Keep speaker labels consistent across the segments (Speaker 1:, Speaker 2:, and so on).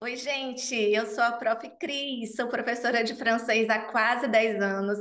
Speaker 1: Oi, gente, eu sou a Prof. Cris, sou professora de francês há quase 10 anos,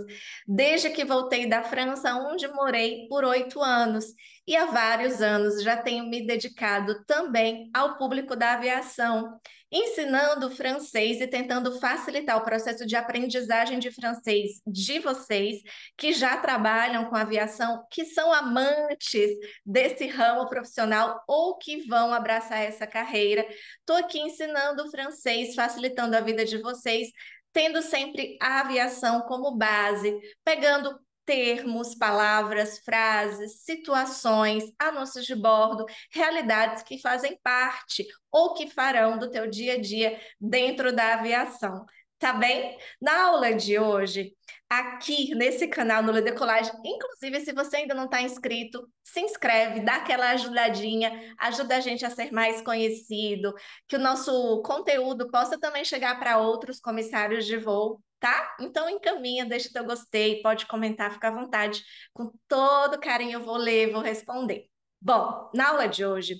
Speaker 1: desde que voltei da França, onde morei por 8 anos, e há vários anos já tenho me dedicado também ao público da aviação, ensinando francês e tentando facilitar o processo de aprendizagem de francês de vocês que já trabalham com aviação, que são amantes desse ramo profissional ou que vão abraçar essa carreira. Estou aqui ensinando o francês, facilitando a vida de vocês, tendo sempre a aviação como base, pegando termos, palavras, frases, situações, anúncios de bordo, realidades que fazem parte ou que farão do teu dia a dia dentro da aviação. Tá bem? Na aula de hoje, aqui nesse canal no Le Decollage, inclusive se você ainda não está inscrito, se inscreve, dá aquela ajudadinha, ajuda a gente a ser mais conhecido, que o nosso conteúdo possa também chegar para outros comissários de voo, tá? Então encaminha, deixa teu gostei, pode comentar, fica à vontade. Com todo carinho eu vou ler, vou responder. Bom, na aula de hoje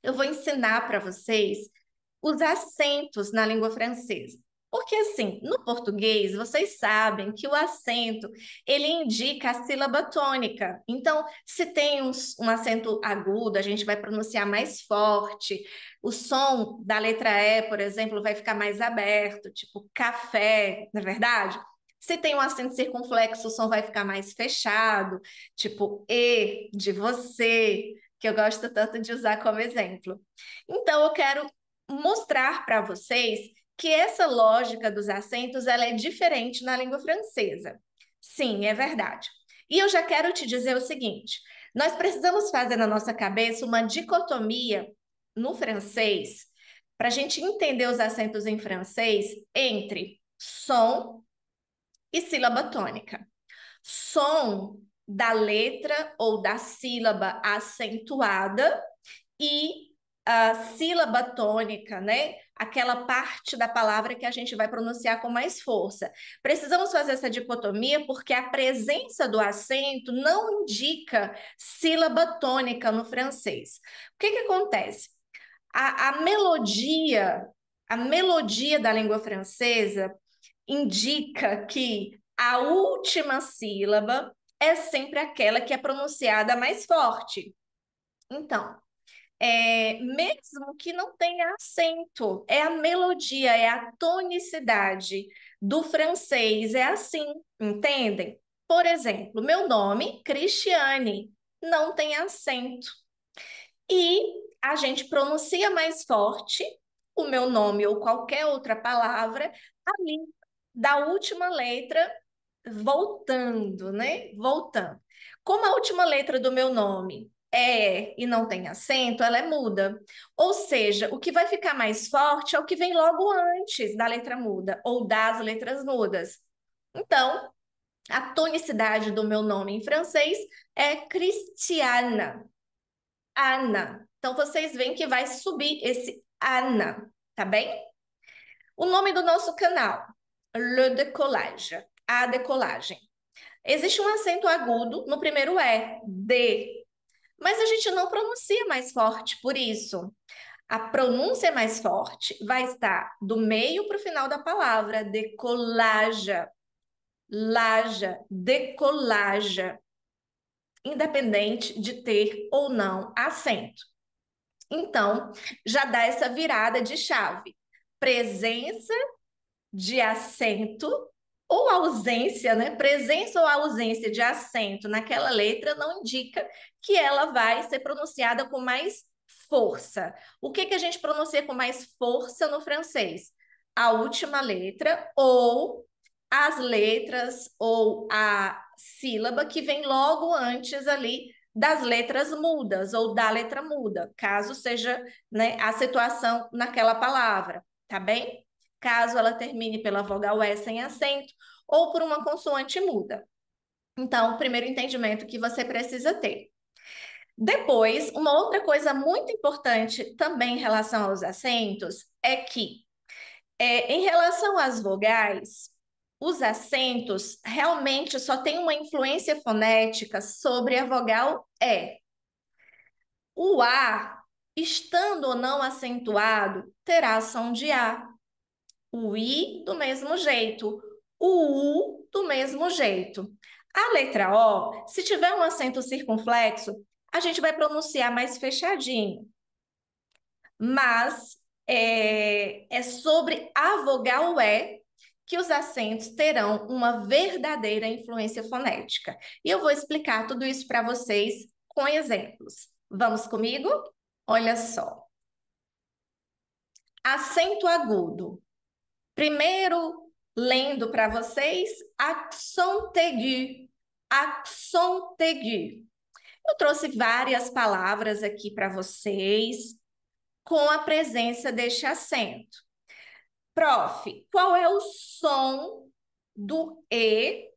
Speaker 1: eu vou ensinar para vocês os acentos na língua francesa. Porque assim, no português, vocês sabem que o acento, ele indica a sílaba tônica. Então, se tem um acento agudo, a gente vai pronunciar mais forte. O som da letra E, por exemplo, vai ficar mais aberto, tipo café, não é verdade? Se tem um acento circunflexo, o som vai ficar mais fechado, tipo E, de você, que eu gosto tanto de usar como exemplo. Então, eu quero mostrar para vocês que essa lógica dos acentos ela é diferente na língua francesa. Sim, é verdade. E eu já quero te dizer o seguinte: nós precisamos fazer na nossa cabeça uma dicotomia no francês para a gente entender os acentos em francês entre som e sílaba tônica. Som da letra ou da sílaba acentuada e a sílaba tônica, né? Aquela parte da palavra que a gente vai pronunciar com mais força. Precisamos fazer essa dicotomia porque a presença do acento não indica sílaba tônica no francês. O que que acontece? A melodia da língua francesa indica que a última sílaba é sempre aquela que é pronunciada mais forte. Então, mesmo que não tenha acento, é a melodia, é a tonicidade do francês, é assim, entendem? Por exemplo, meu nome, Cristiane, não tem acento. E a gente pronuncia mais forte o meu nome ou qualquer outra palavra ali da última letra voltando, né? Voltando. Como a última letra do meu nome é e não tem acento, ela é muda. Ou seja, o que vai ficar mais forte é o que vem logo antes da letra muda ou das letras mudas. Então, a tonicidade do meu nome em francês é Cristiana, Ana. Então, vocês veem que vai subir esse Ana, tá bem? O nome do nosso canal, Le Decollage, a decolagem. Existe um acento agudo no primeiro E, D, mas a gente não pronuncia mais forte por isso. A pronúncia mais forte vai estar do meio para o final da palavra, decolaja, laja, decolaja, independente de ter ou não acento. Então, já dá essa virada de chave. Presença de acento ou ausência, né? Presença ou ausência de acento naquela letra não indica que ela vai ser pronunciada com mais força. O que que a gente pronuncia com mais força no francês? A última letra ou as letras ou a sílaba que vem logo antes ali das letras mudas ou da letra muda, caso seja, né, a situação naquela palavra, tá bem? Caso ela termine pela vogal E sem acento ou por uma consoante muda. Então, o primeiro entendimento que você precisa ter. Depois, uma outra coisa muito importante também em relação aos acentos é que, em relação às vogais, os acentos realmente só têm uma influência fonética sobre a vogal E. O A estando ou não acentuado, terá som de A. O I do mesmo jeito, o U do mesmo jeito. A letra O, se tiver um acento circunflexo, a gente vai pronunciar mais fechadinho. Mas é sobre a vogal E que os acentos terão uma verdadeira influência fonética. E eu vou explicar tudo isso para vocês com exemplos. Vamos comigo? Olha só. Acento agudo. Primeiro, lendo para vocês, accent aigu. Accent aigu. Eu trouxe várias palavras aqui para vocês com a presença deste acento. Prof, qual é o som do E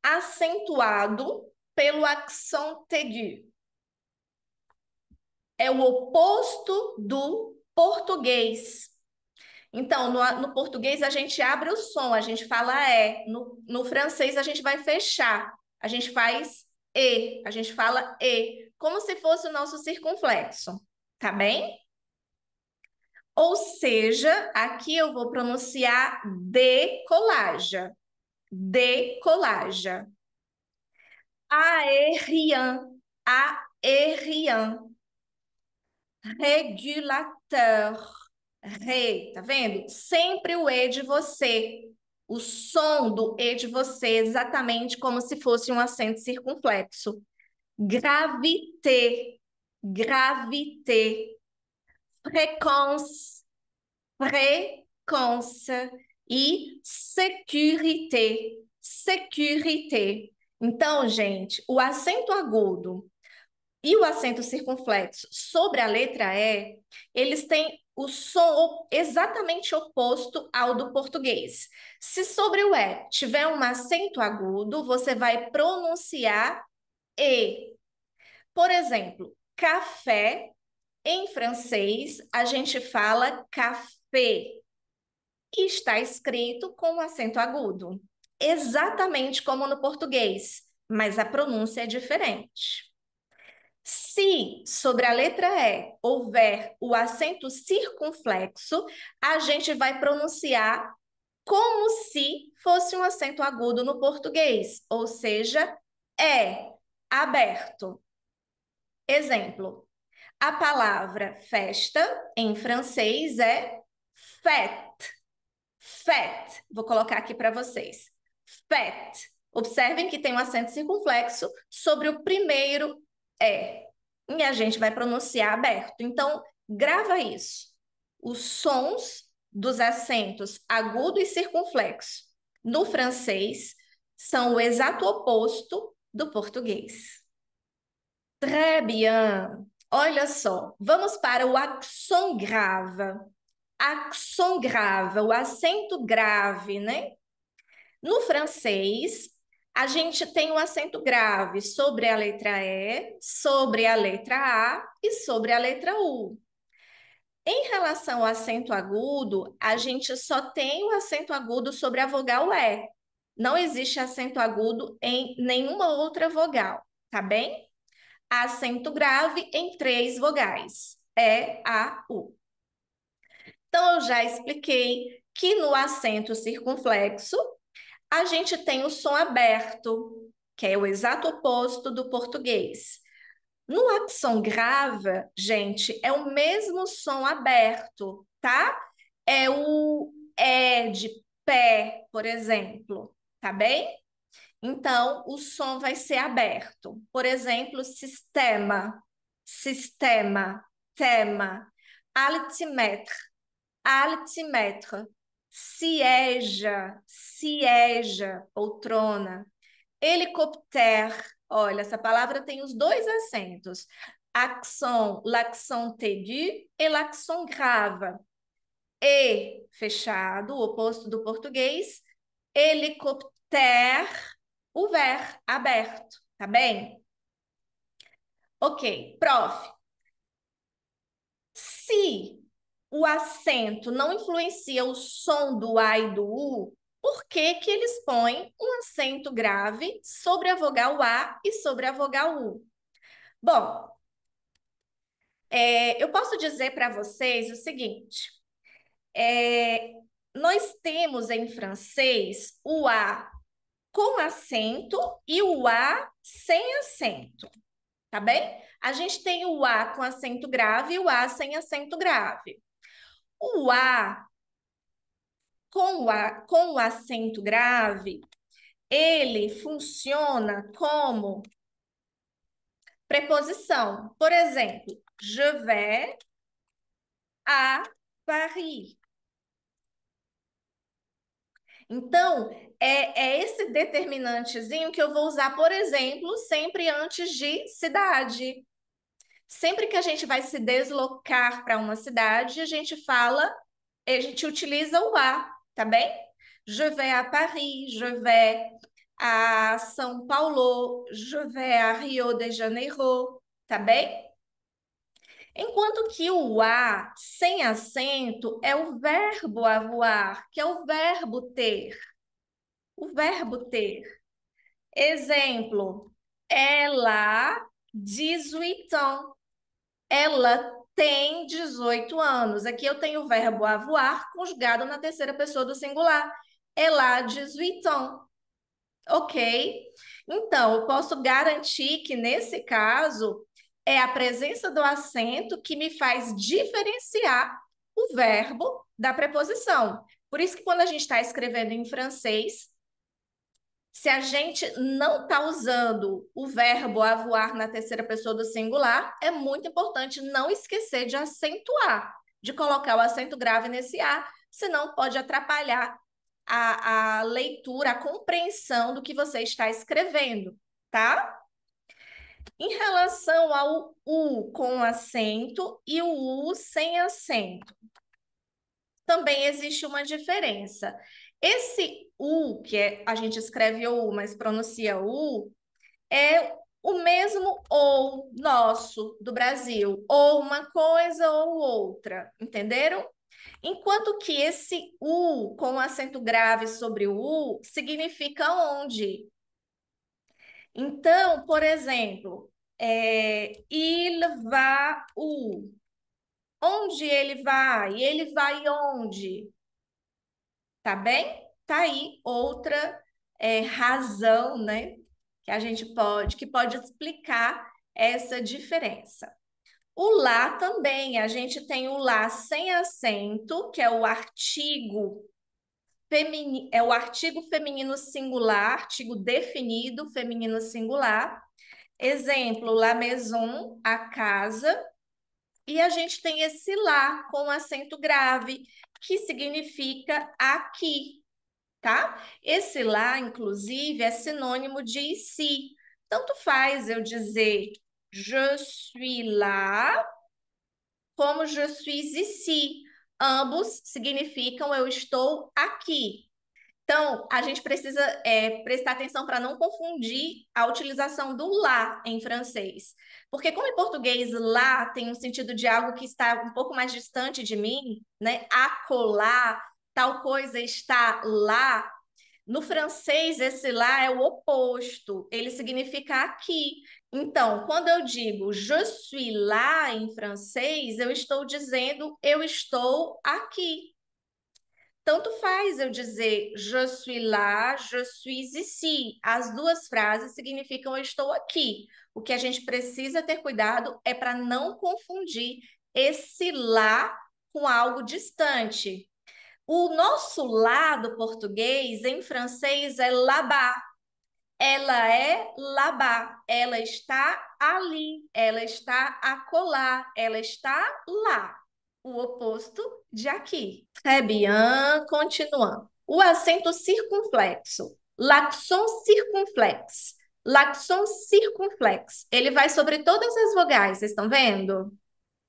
Speaker 1: acentuado pelo accent aigu? É o oposto do português. Então, no português a gente abre o som, a gente fala é. No francês a gente vai fechar, a gente faz e, a gente fala e, como se fosse o nosso circunflexo, tá bem? Ou seja, aqui eu vou pronunciar décollage, décollage. Aérien, aérien. Régulateur. Rei, tá vendo? Sempre o E de você. O som do E de você, exatamente como se fosse um acento circunflexo. Gravité, gravité. Fréquence, fréquence. E sécurité, sécurité. Então, gente, o acento agudo e o acento circunflexo sobre a letra E, eles têm o som exatamente oposto ao do português. Se sobre o E tiver um acento agudo, você vai pronunciar E. Por exemplo, café, em francês, a gente fala café. E está escrito com acento agudo. Exatamente como no português, mas a pronúncia é diferente. Se sobre a letra E houver o acento circunflexo, a gente vai pronunciar como se fosse um acento agudo no português, ou seja, é aberto. Exemplo: a palavra festa em francês é fête. Fête. Vou colocar aqui para vocês. Fête. Observem que tem um acento circunflexo sobre o primeiro E. E a gente vai pronunciar aberto. Então, grava isso. Os sons dos acentos agudo e circunflexo no francês são o exato oposto do português. Très bien. Olha só, vamos para o accent grave. Accent grave, o acento grave, né? No francês, a gente tem um acento grave sobre a letra E, sobre a letra A e sobre a letra U. Em relação ao acento agudo, a gente só tem o acento agudo sobre a vogal E. Não existe acento agudo em nenhuma outra vogal, tá bem? Acento grave em 3 vogais: E, A, U. Então, eu já expliquei que no acento circunflexo, a gente tem o som aberto, que é o exato oposto do português. No accent grave, gente, é o mesmo som aberto, tá? É o E de pé, por exemplo, tá bem? Então, o som vai ser aberto. Por exemplo, sistema, sistema, tema, altimètre, altimètre, siège, siège, poltrona, helicoptère. Olha, essa palavra tem os 2 acentos. Accent, l'accent aigu e l'accent grave. E fechado, o oposto do português. Helicoptère, o ver aberto, tá bem? Ok, prof. Se o acento não influencia o som do A e do U, por que que eles põem um acento grave sobre a vogal A e sobre a vogal U? Bom, Eu posso dizer para vocês o seguinte: é, nós temos em francês o A com acento e o A sem acento, tá bem? A gente tem o A com acento grave e o A sem acento grave. O A com o acento grave, ele funciona como preposição. Por exemplo, je vais à Paris. Então, é esse determinantezinho que eu vou usar, por exemplo, sempre antes de cidade. Sempre que a gente vai se deslocar para uma cidade, a gente utiliza o a, tá bem? Je vais à Paris, je vais a São Paulo, je vais a Rio de Janeiro, tá bem? Enquanto que o a sem acento é o verbo avoir, que é o verbo ter. O verbo ter. Exemplo, ela 18 ans. Ela tem 18 anos. Aqui eu tenho o verbo avoir conjugado na terceira pessoa do singular. Ela a 18 ans. Ok? Então, eu posso garantir que nesse caso é a presença do acento que me faz diferenciar o verbo da preposição. Por isso que quando a gente está escrevendo em francês, se a gente não está usando o verbo avoir na terceira pessoa do singular, é muito importante não esquecer de acentuar, de colocar o acento grave nesse A, senão pode atrapalhar a leitura, a compreensão do que você está escrevendo, tá? Em relação ao U com acento e o U sem acento, também existe uma diferença. Esse U, a gente escreve U, mas pronuncia U, é o mesmo ou nosso do Brasil, ou uma coisa ou outra, entenderam? Enquanto que esse U com acento grave sobre o U significa onde. Então, por exemplo, il va où? Onde ele vai? Ele vai onde? Tá bem? Tá aí outra razão, né? Que pode explicar essa diferença. O lá também, a gente tem o lá sem acento, que é o artigo feminino singular, artigo definido feminino singular. Exemplo, la maison, a casa. E a gente tem esse lá com acento grave, que significa aqui, tá? Esse lá, inclusive, é sinônimo de ici. Tanto faz eu dizer je suis là, como je suis ici. Ambos significam eu estou aqui. Então, a gente precisa prestar atenção para não confundir a utilização do lá em francês. Porque como em português lá tem um sentido de algo que está um pouco mais distante de mim, né? Acolá, tal coisa está lá. No francês, esse lá é o oposto, ele significa aqui. Então, quando eu digo je suis là em francês, eu estou dizendo eu estou aqui. Tanto faz eu dizer je suis là, je suis ici. As duas frases significam eu estou aqui. O que a gente precisa ter cuidado é para não confundir esse lá com algo distante. O nosso lá do português, em francês, é là-bas. Ela é là-bas. Ela está ali. Ela está acolá. Ela está lá. O oposto de aqui. Très bien. Continuando. O acento circunflexo. L'accent circunflexe. L'accent circunflexe. Ele vai sobre todas as vogais. Vocês estão vendo?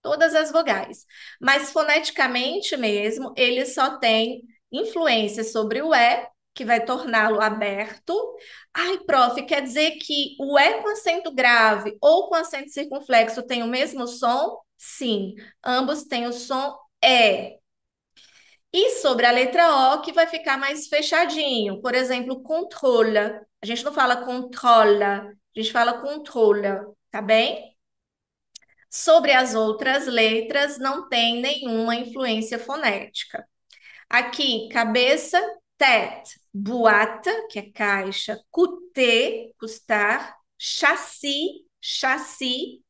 Speaker 1: Todas as vogais. Mas foneticamente mesmo, ele só tem influência sobre o E, que vai torná-lo aberto. Ai, prof, quer dizer que o E com acento grave ou com acento circunflexo tem o mesmo som? Sim, ambos têm o som E. E sobre a letra O, que vai ficar mais fechadinho. Por exemplo, controla. A gente não fala controla, a gente fala controla, tá bem? Sobre as outras letras, não tem nenhuma influência fonética. Aqui, cabeça, tête, boîte, que é caixa, coûter, custar, chassi, chassi,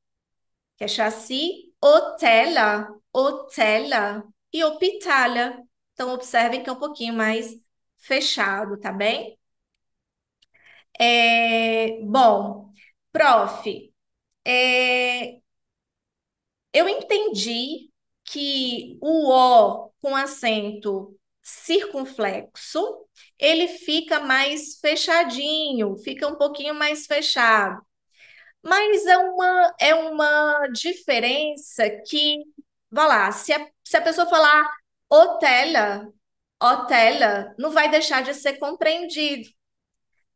Speaker 1: que é chassi, hôtel, hotel e hôpital. Então, observem que é um pouquinho mais fechado, tá bem? Bom, prof, é, eu entendi que o O com acento circunflexo, ele fica mais fechadinho, fica um pouquinho mais fechado. Mas é uma diferença que, vá lá, se a pessoa falar otela, otela, não vai deixar de ser compreendido.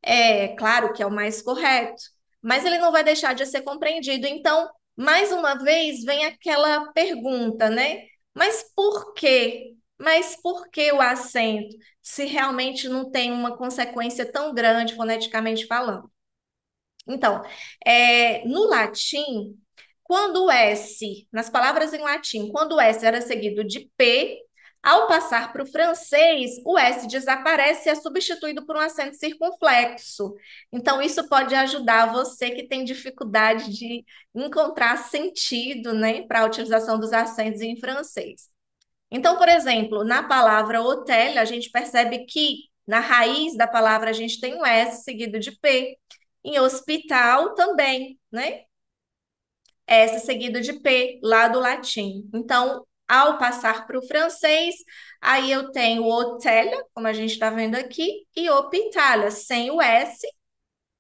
Speaker 1: É claro que é o mais correto, mas ele não vai deixar de ser compreendido. Então, mais uma vez, vem aquela pergunta, né? Mas por quê? Mas por que o acento, se realmente não tem uma consequência tão grande foneticamente falando? Então, no latim, quando o S, nas palavras em latim, quando o S era seguido de P, ao passar para o francês, o S desaparece e é substituído por um acento circunflexo. Então, isso pode ajudar você que tem dificuldade de encontrar sentido, né, para a utilização dos acentos em francês. Então, por exemplo, na palavra hotel, a gente percebe que na raiz da palavra a gente tem um S seguido de P. Em hospital também, né? S seguido de P, lá do latim. Então, ao passar para o francês, aí eu tenho hotel, como a gente está vendo aqui, e hospitalia, sem o S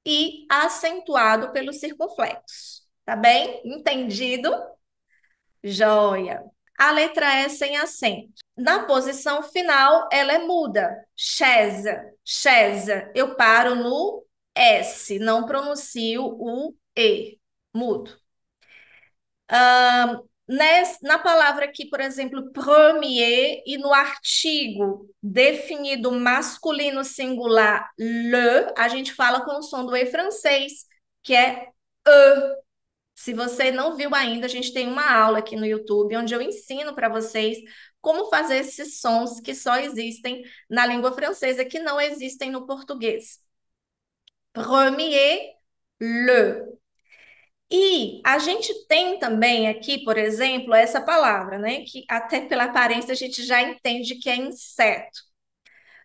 Speaker 1: e acentuado pelo circunflexo. Tá bem? Entendido? Joia. A letra E sem acento. Na posição final, ela é muda. Chaise, chaise. Eu paro no S, não pronuncio o E. Mudo. Na palavra aqui, por exemplo, premier, e no artigo definido masculino singular le, a gente fala com o som do E francês, que é E. Se você não viu ainda, a gente tem uma aula aqui no YouTube onde eu ensino para vocês como fazer esses sons que só existem na língua francesa, que não existem no português. Premier, le. E a gente tem também aqui, por exemplo, essa palavra, né? Que até pela aparência a gente já entende que é inseto.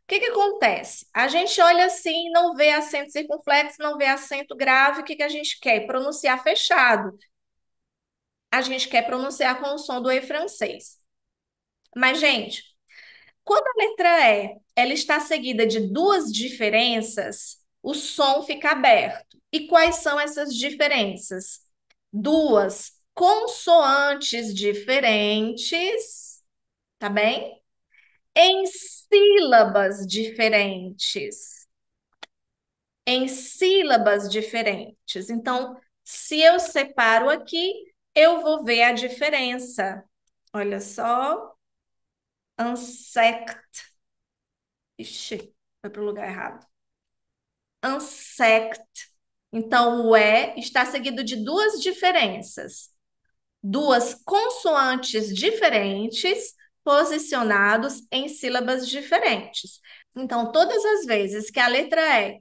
Speaker 1: O que que acontece? A gente olha assim, não vê acento circunflexo, não vê acento grave, o que que a gente quer? Pronunciar fechado. A gente quer pronunciar com o som do E francês. Mas, gente, quando a letra E ela está seguida de duas diferenças, o som fica aberto. E quais são essas diferenças? Duas consoantes diferentes, tá bem? Em sílabas diferentes. Em sílabas diferentes. Então, se eu separo aqui, eu vou ver a diferença. Olha só. Insect. Ixi, foi para o lugar errado. Insect. Então, o E está seguido de duas diferenças. Duas consoantes diferentes posicionados em sílabas diferentes. Então, todas as vezes que a letra E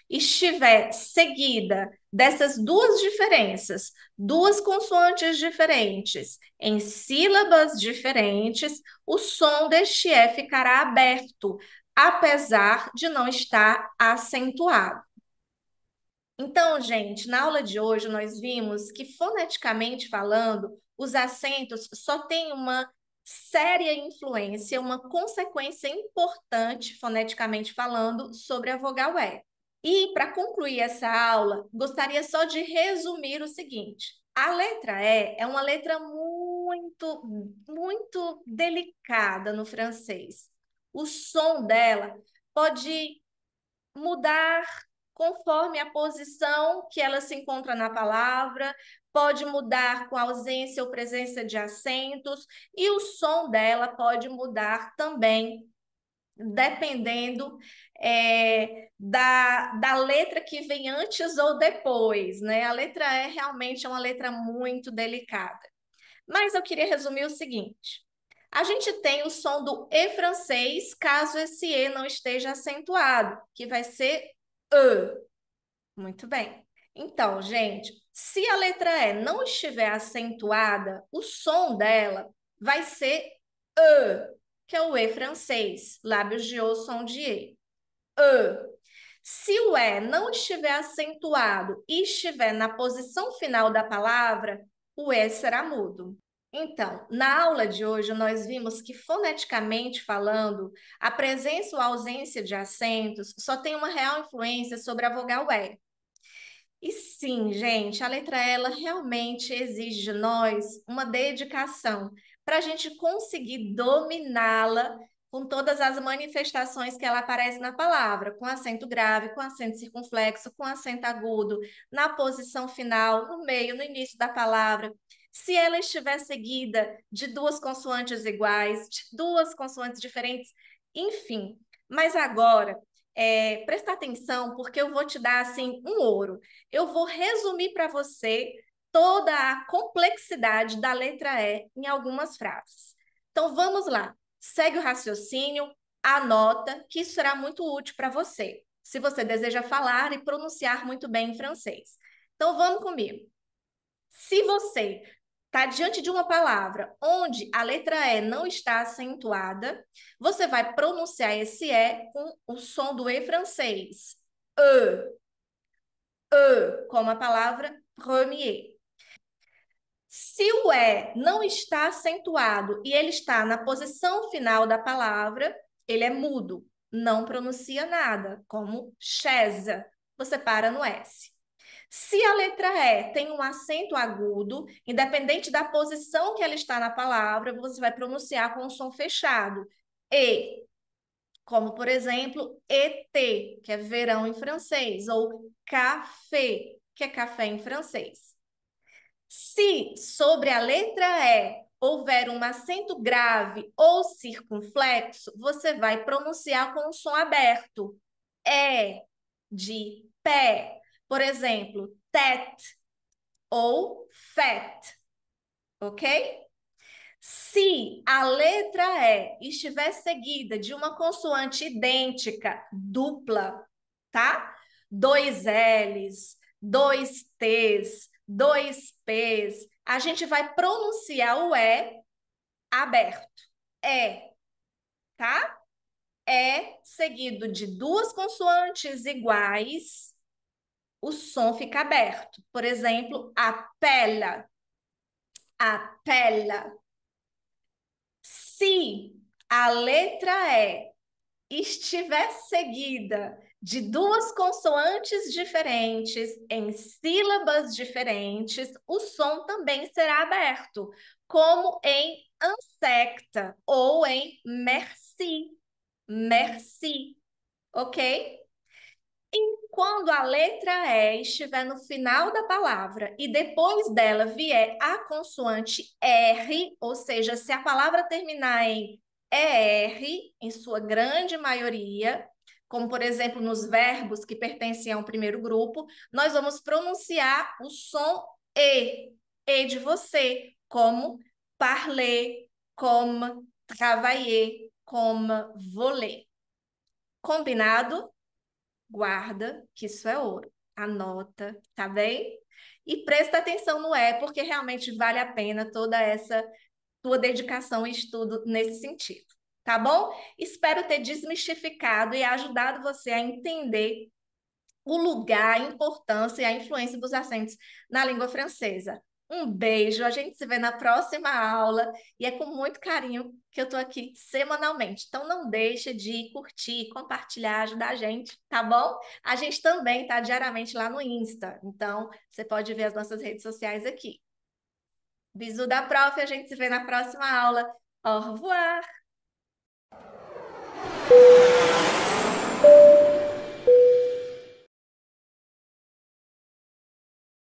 Speaker 1: estiver seguida dessas duas diferenças, duas consoantes diferentes, em sílabas diferentes, o som deste E ficará aberto, apesar de não estar acentuado. Então, gente, na aula de hoje nós vimos que foneticamente falando, os acentos só têm uma séria influência, uma consequência importante foneticamente falando sobre a vogal E. E para concluir essa aula, gostaria só de resumir o seguinte: a letra E é uma letra muito delicada no francês. O som dela pode mudar conforme a posição que ela se encontra na palavra, pode mudar com ausência ou presença de acentos, e o som dela pode mudar também dependendo da letra que vem antes ou depois, né? A letra E realmente é uma letra muito delicada. Mas eu queria resumir o seguinte. A gente tem o som do E francês, caso esse E não esteja acentuado, que vai ser E. Muito bem. Então, gente, se a letra E não estiver acentuada, o som dela vai ser E, que é o E francês, lábios de O, som de E. E. Se o E não estiver acentuado e estiver na posição final da palavra, o E será mudo. Então, na aula de hoje, nós vimos que, foneticamente falando, a presença ou ausência de acentos só tem uma real influência sobre a vogal E. E sim, gente, a letra E, ela realmente exige de nós uma dedicação para a gente conseguir dominá-la com todas as manifestações que ela aparece na palavra, com acento grave, com acento circunflexo, com acento agudo, na posição final, no meio, no início da palavra. Se ela estiver seguida de duas consoantes iguais, de duas consoantes diferentes, enfim. Mas agora, presta atenção, porque eu vou te dar assim um ouro. Eu vou resumir para você toda a complexidade da letra E em algumas frases. Então vamos lá. Segue o raciocínio, anota, que isso será muito útil para você, se você deseja falar e pronunciar muito bem em francês. Então vamos comigo. Se você está diante de uma palavra onde a letra E não está acentuada, você vai pronunciar esse E com o som do E francês. Como a palavra premier. Se o E não está acentuado e ele está na posição final da palavra, ele é mudo, não pronuncia nada, como chaise. Você para no S. Se a letra E tem um acento agudo, independente da posição que ela está na palavra, você vai pronunciar com um som fechado. E, como, por exemplo, été, que é verão em francês, ou café, que é café em francês. Se sobre a letra E houver um acento grave ou circunflexo, você vai pronunciar com um som aberto. É, de pé. Por exemplo, tête ou fête, ok? Se a letra E estiver seguida de uma consoante idêntica, dupla, tá? Dois L's, dois T's, dois P's, a gente vai pronunciar o E aberto. É, tá? É seguido de duas consoantes iguais, o som fica aberto. Por exemplo, apela, apela. Se a letra E estiver seguida de duas consoantes diferentes em sílabas diferentes, o som também será aberto, como em insecta ou em merci, merci, ok? Quando a letra E estiver no final da palavra e depois dela vier a consoante R, ou seja, se a palavra terminar em ER, em sua grande maioria, como por exemplo nos verbos que pertencem ao primeiro grupo, nós vamos pronunciar o som E de você, como parler, como travailler, como voler. Combinado? Guarda, que isso é ouro. Anota, tá bem? E presta atenção no E, porque realmente vale a pena toda essa tua dedicação e estudo nesse sentido. Tá bom? Espero ter desmistificado e ajudado você a entender o lugar, a importância e a influência dos acentos na língua francesa. Um beijo, a gente se vê na próxima aula e é com muito carinho que eu estou aqui semanalmente. Então não deixa de curtir, compartilhar, ajudar a gente, tá bom? A gente também está diariamente lá no Insta, então você pode ver as nossas redes sociais aqui. Bisu da prof, a gente se vê na próxima aula. Au revoir!